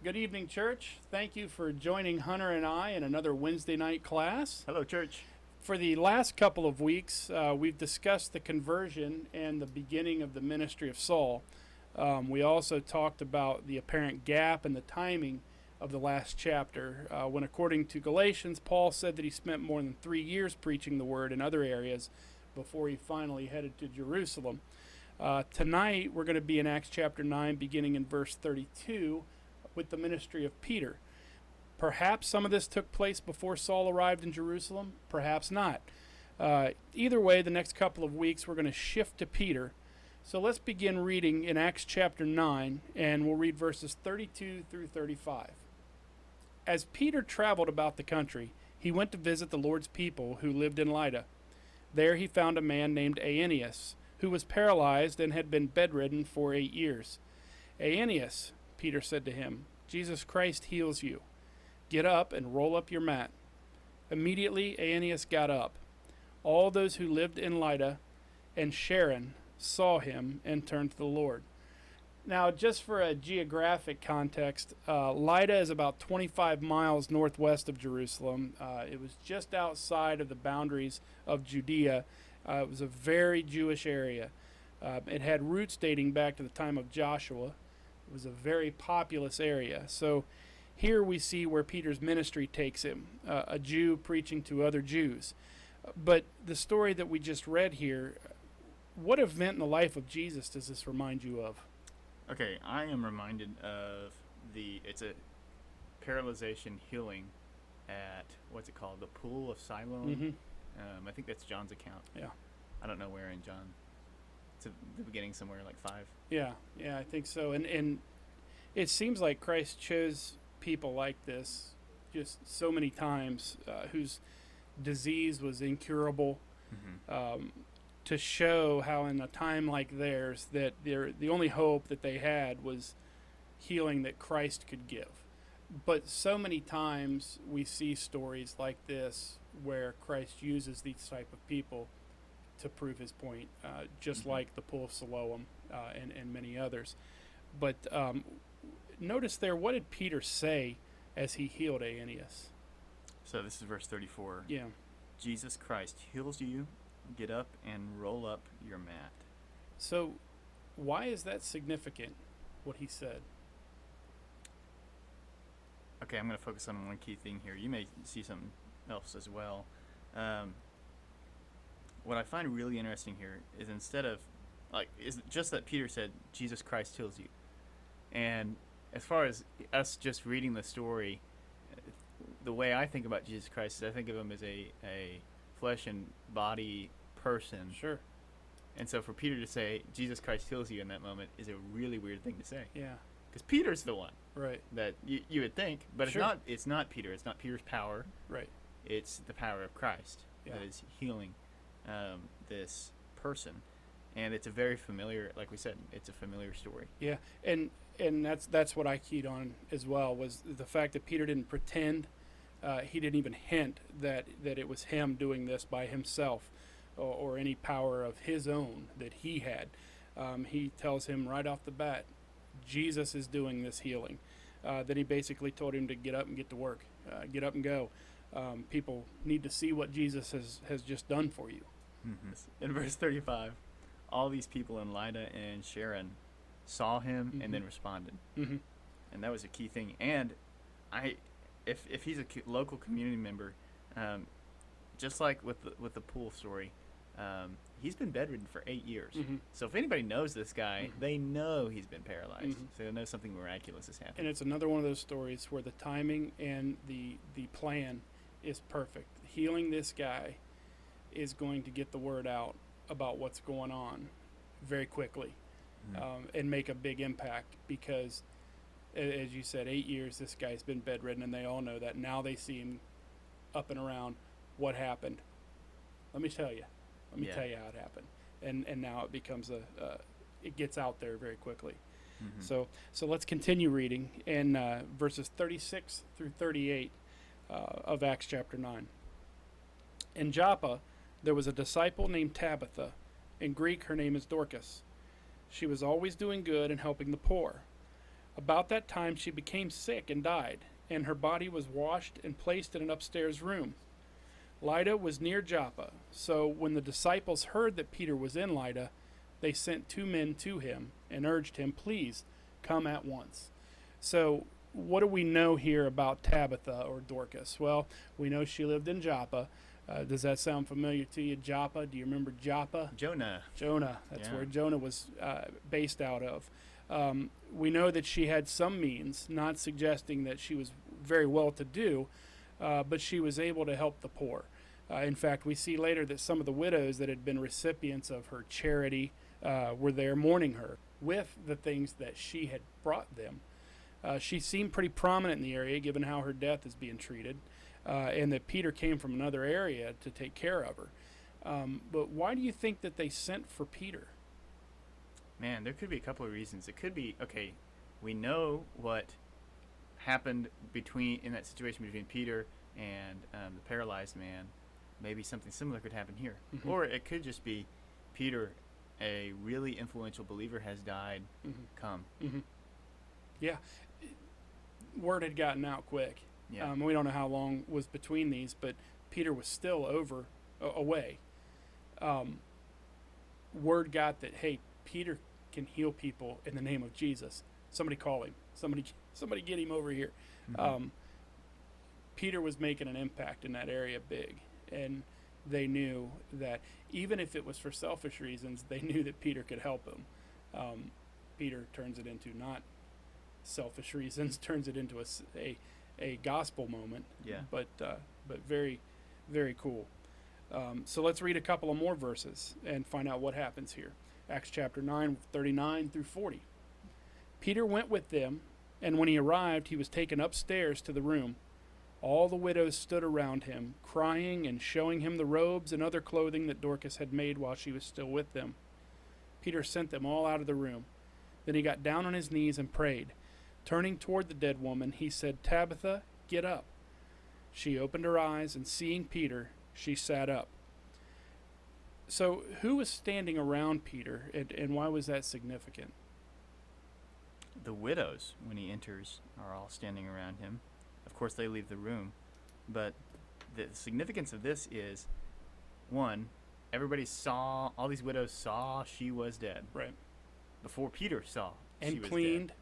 Good evening, church. Thank you for joining Hunter and I in another Wednesday night class. Hello, church. For the last couple of weeks, we've discussed the conversion and the beginning of the ministry of Saul. We also talked about the apparent gap in the timing of the last chapter, when, according to Galatians, Paul said that he spent more than 3 years preaching the word in other areas before he finally headed to Jerusalem. Tonight, we're going to be in Acts chapter 9, beginning in verse 32, with the ministry of Peter. Perhaps some of this took place before Saul arrived in Jerusalem, perhaps not. Either way, the next couple of weeks we're going to shift to Peter. So let's begin reading in Acts chapter 9, and we'll read verses 32 through 35. As Peter traveled about the country, he went to visit the Lord's people who lived in Lydda. There he found a man named Aeneas, who was paralyzed and had been bedridden for 8 years. "Aeneas," Peter said to him, "Jesus Christ heals you. Get up and roll up your mat." Immediately Aeneas got up. All those who lived in Lydda and Sharon saw him and turned to the Lord. Now, just for a geographic context, Lydda is about 25 miles northwest of Jerusalem. It was just outside of the boundaries of Judea. It was a very Jewish area. It had roots dating back to the time of Joshua. It was a very populous area. So here we see where Peter's ministry takes him, a Jew preaching to other Jews. But the story that we just read here, what event in the life of Jesus does this remind you of? Okay, I am reminded of it's a paralyzation healing at, what's it called? The Pool of Siloam. I think that's John's account. Yeah. I don't know where in John. It's at the beginning somewhere, like 5. Yeah, I think so. And it seems like Christ chose people like this just so many times, whose disease was incurable, to show how in a time like theirs that the only hope that they had was healing that Christ could give. But so many times we see stories like this where Christ uses these type of people to prove his point, just like the Pool of Siloam and many others. But notice there, what did Peter say as he healed Aeneas? So this is verse 34. Yeah. Jesus Christ heals you. Get up and roll up your mat. So why is that significant, what he said? Okay, I'm going to focus on one key thing here. You may see something else as well. What I find really interesting here is is just that Peter said, Jesus Christ heals you. And as far as us just reading the story, the way I think about Jesus Christ is I think of him as a flesh and body person. Sure. And so for Peter to say, Jesus Christ heals you in that moment is a really weird thing to say. Yeah. Because Peter's the one. Right. That you would think, but Sure. It's not Peter. It's not Peter's power. Right. It's the power of Christ Yeah. that is healing this person, and it's a very familiar, like we said, it's a familiar story. Yeah. And that's what I keyed on as well, was the fact that Peter didn't pretend. He didn't even hint that it was him doing this by himself, or any power of his own that he had. He tells him right off the bat, Jesus is doing this healing. Then he basically told him to get up and get to work, get up and go. People need to see what Jesus has just done for you. In verse 35, all these people in Lydda and Sharon saw him and then responded. Mm-hmm. And that was a key thing. And if he's a local community member, just like with the pool story, he's been bedridden for 8 years. So if anybody knows this guy, they know he's been paralyzed. So they know something miraculous has happened. And it's another one of those stories where the timing and the plan is perfect. Healing this guy is going to get the word out about what's going on very quickly, and make a big impact, because as you said, 8 years this guy's been bedridden, and they all know that. Now they see him up and around. What happened? Let me tell you how it happened. And now it becomes it gets out there very quickly. So let's continue reading in verses 36 through 38 of Acts chapter 9. In Joppa there was a disciple named Tabitha. In Greek her name is Dorcas. She was always doing good and helping the poor. About that time she became sick and died, and her body was washed and placed in an upstairs room. Lydda was near Joppa, so when the disciples heard that Peter was in Lydda, they sent 2 men to him and urged him, "Please come at once." So, what do we know here about Tabitha or Dorcas? Well, we know she lived in Joppa. Does that sound familiar to you? Joppa? Do you remember Joppa? Jonah. Jonah. That's Yeah. where Jonah was based out of. We know that she had some means, not suggesting that she was very well to do, but she was able to help the poor. In fact, we see later that some of the widows that had been recipients of her charity were there mourning her with the things that she had brought them. She seemed pretty prominent in the area given how her death is being treated, and that Peter came from another area to take care of her. But why do you think that they sent for Peter? Man, there could be a couple of reasons. It could be, okay, we know what happened in that situation between Peter and the paralyzed man. Maybe something similar could happen here. Mhm. Or it could just be Peter, a really influential believer, has died. Mm-hmm. Come. Mm-hmm. Yeah, word had gotten out quick. Yeah. We don't know how long was between these, but Peter was still away. Word got that, hey, Peter can heal people in the name of Jesus. Somebody call him. Somebody get him over here. Mhm. Peter was making an impact in that area big, and they knew that even if it was for selfish reasons, they knew that Peter could help them. Peter turns it into not selfish reasons, turns it into a gospel moment. Yeah. But very, very cool. So let's read a couple of more verses and find out what happens here. Acts chapter 9, 39 through 40. Peter went with them, and when he arrived, he was taken upstairs to the room. All the widows stood around him, crying and showing him the robes and other clothing that Dorcas had made while she was still with them. Peter sent them all out of the room. Then he got down on his knees and prayed. Turning toward the dead woman, he said, "Tabitha, get up." She opened her eyes, and seeing Peter, she sat up. So, who was standing around Peter, and why was that significant? The widows, when he enters, are all standing around him. Of course, they leave the room. But the significance of this is, one, all these widows saw she was dead. Right. Before Peter saw she And was cleaned.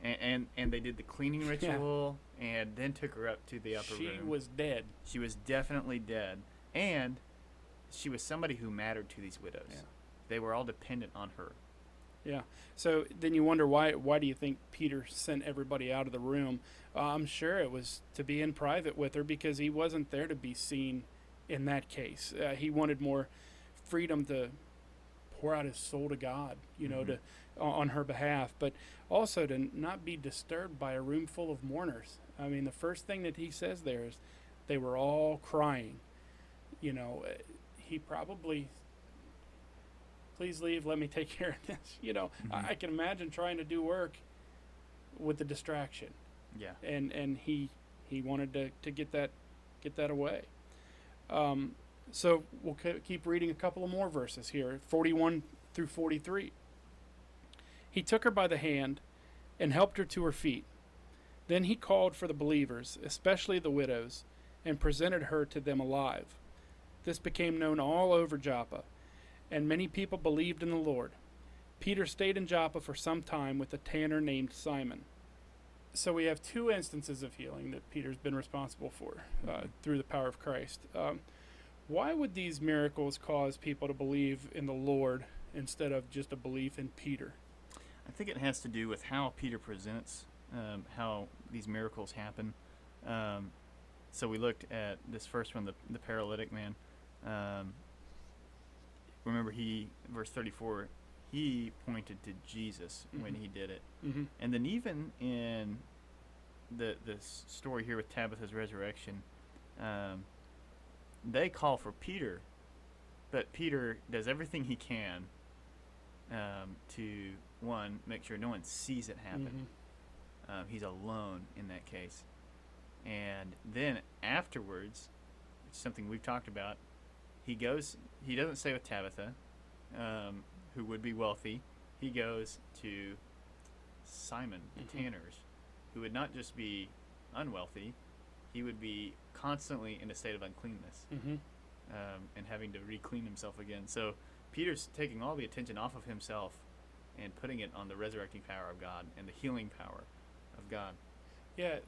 dead. And they did the cleaning ritual and then took her up to the upper She room. was dead. She was definitely dead. And she was somebody who mattered to these widows. Yeah. They were all dependent on her. Yeah. So then you wonder why do you think Peter sent everybody out of the room? I'm sure it was to be in private with her because he wasn't there to be seen in that case. He wanted more freedom to pour out his soul to God, Mhm. on her behalf, but also to not be disturbed by a room full of mourners. I mean, the first thing that he says there is they were all crying. He probably, "Please leave, let me take care of this." Mhm. I can imagine trying to do work with the distraction, Yeah. and he wanted to get that away. So we'll keep reading a couple of more verses here, 41 through 43. He took her by the hand and helped her to her feet. Then he called for the believers, especially the widows, and presented her to them alive. This became known all over Joppa, and many people believed in the Lord. Peter stayed in Joppa for some time with a tanner named Simon. So we have 2 instances of healing that Peter's been responsible for through the power of Christ. Why would these miracles cause people to believe in the Lord instead of just a belief in Peter? I think it has to do with how Peter presents how these miracles happen. So we looked at this first one, the paralytic man. Remember, verse 34, he pointed to Jesus when Mhm. he did it. Mm-hmm. And then even in this story here with Tabitha's resurrection, they call for Peter, but Peter does everything he can to, one, make sure no one sees it happen. Mm-hmm. He's alone in that case. And then afterwards, which is something we've talked about, he doesn't stay with Tabitha, who would be wealthy. He goes to Simon, the Mhm. tanners, who would not just be unwealthy, he would be constantly in a state of uncleanness, Mm-hmm. and having to re-clean himself again. So Peter's taking all the attention off of himself and putting it on the resurrecting power of God and the healing power of God. Yeah,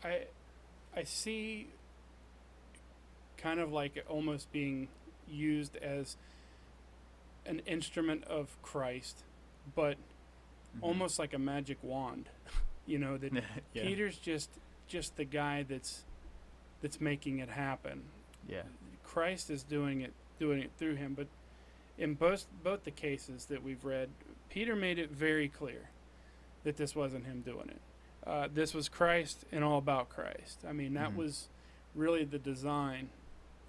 I see kind of like it almost being used as an instrument of Christ, but Mhm. almost like a magic wand. You know that Yeah. Peter's just the guy that's making it happen. Yeah. Christ is doing it through him. But in both the cases that we've read, Peter made it very clear that this wasn't him doing it. This was Christ and all about Christ. I mean, that Mhm. was really the design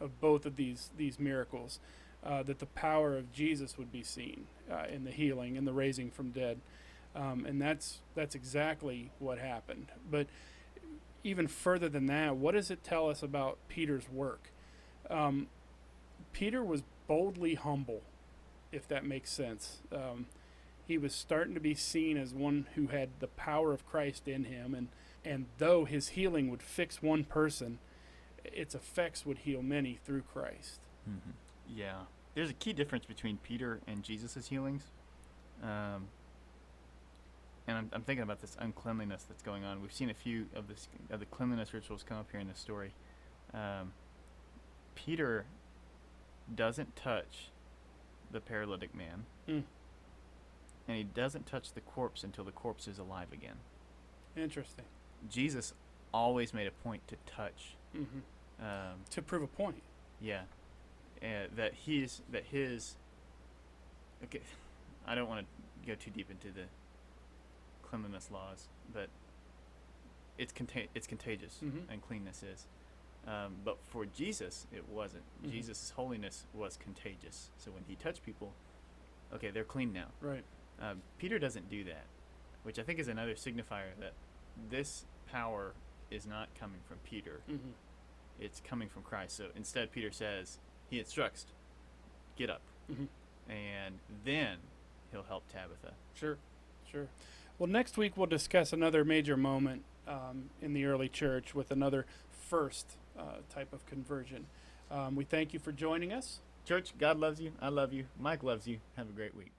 of both of these miracles, that the power of Jesus would be seen in the healing and the raising from dead, and that's exactly what happened. But even further than that, what does it tell us about Peter's work? Peter was boldly humble, if that makes sense. He was starting to be seen as one who had the power of Christ in him, and though his healing would fix one person, its effects would heal many through Christ. Mhm. Yeah. There's a key difference between Peter and Jesus' healings. And I'm thinking about this uncleanliness that's going on. We've seen a few of the cleanliness rituals come up here in this story. Peter doesn't touch the paralytic man, Mm. and he doesn't touch the corpse until the corpse is alive again. Interesting. Jesus always made a point to touch. Hmm. Um, To prove a point. yeah, that his. Okay, I don't want to go too deep into the cleanliness laws, but it's contagious, Mhm. uncleanness is. But for Jesus, it wasn't. Mhm. Jesus' holiness was contagious. So when he touched people, okay, they're clean now. Right. Peter doesn't do that, which I think is another signifier that this power is not coming from Peter. Hmm. It's coming from Christ. So instead, Peter says, he instructs, get up. Hmm. And then he'll help Tabitha. Sure. Well, next week we'll discuss another major moment in the early church with another first type of conversion. We thank you for joining us. Church, God loves you. I love you. Mike loves you. Have a great week.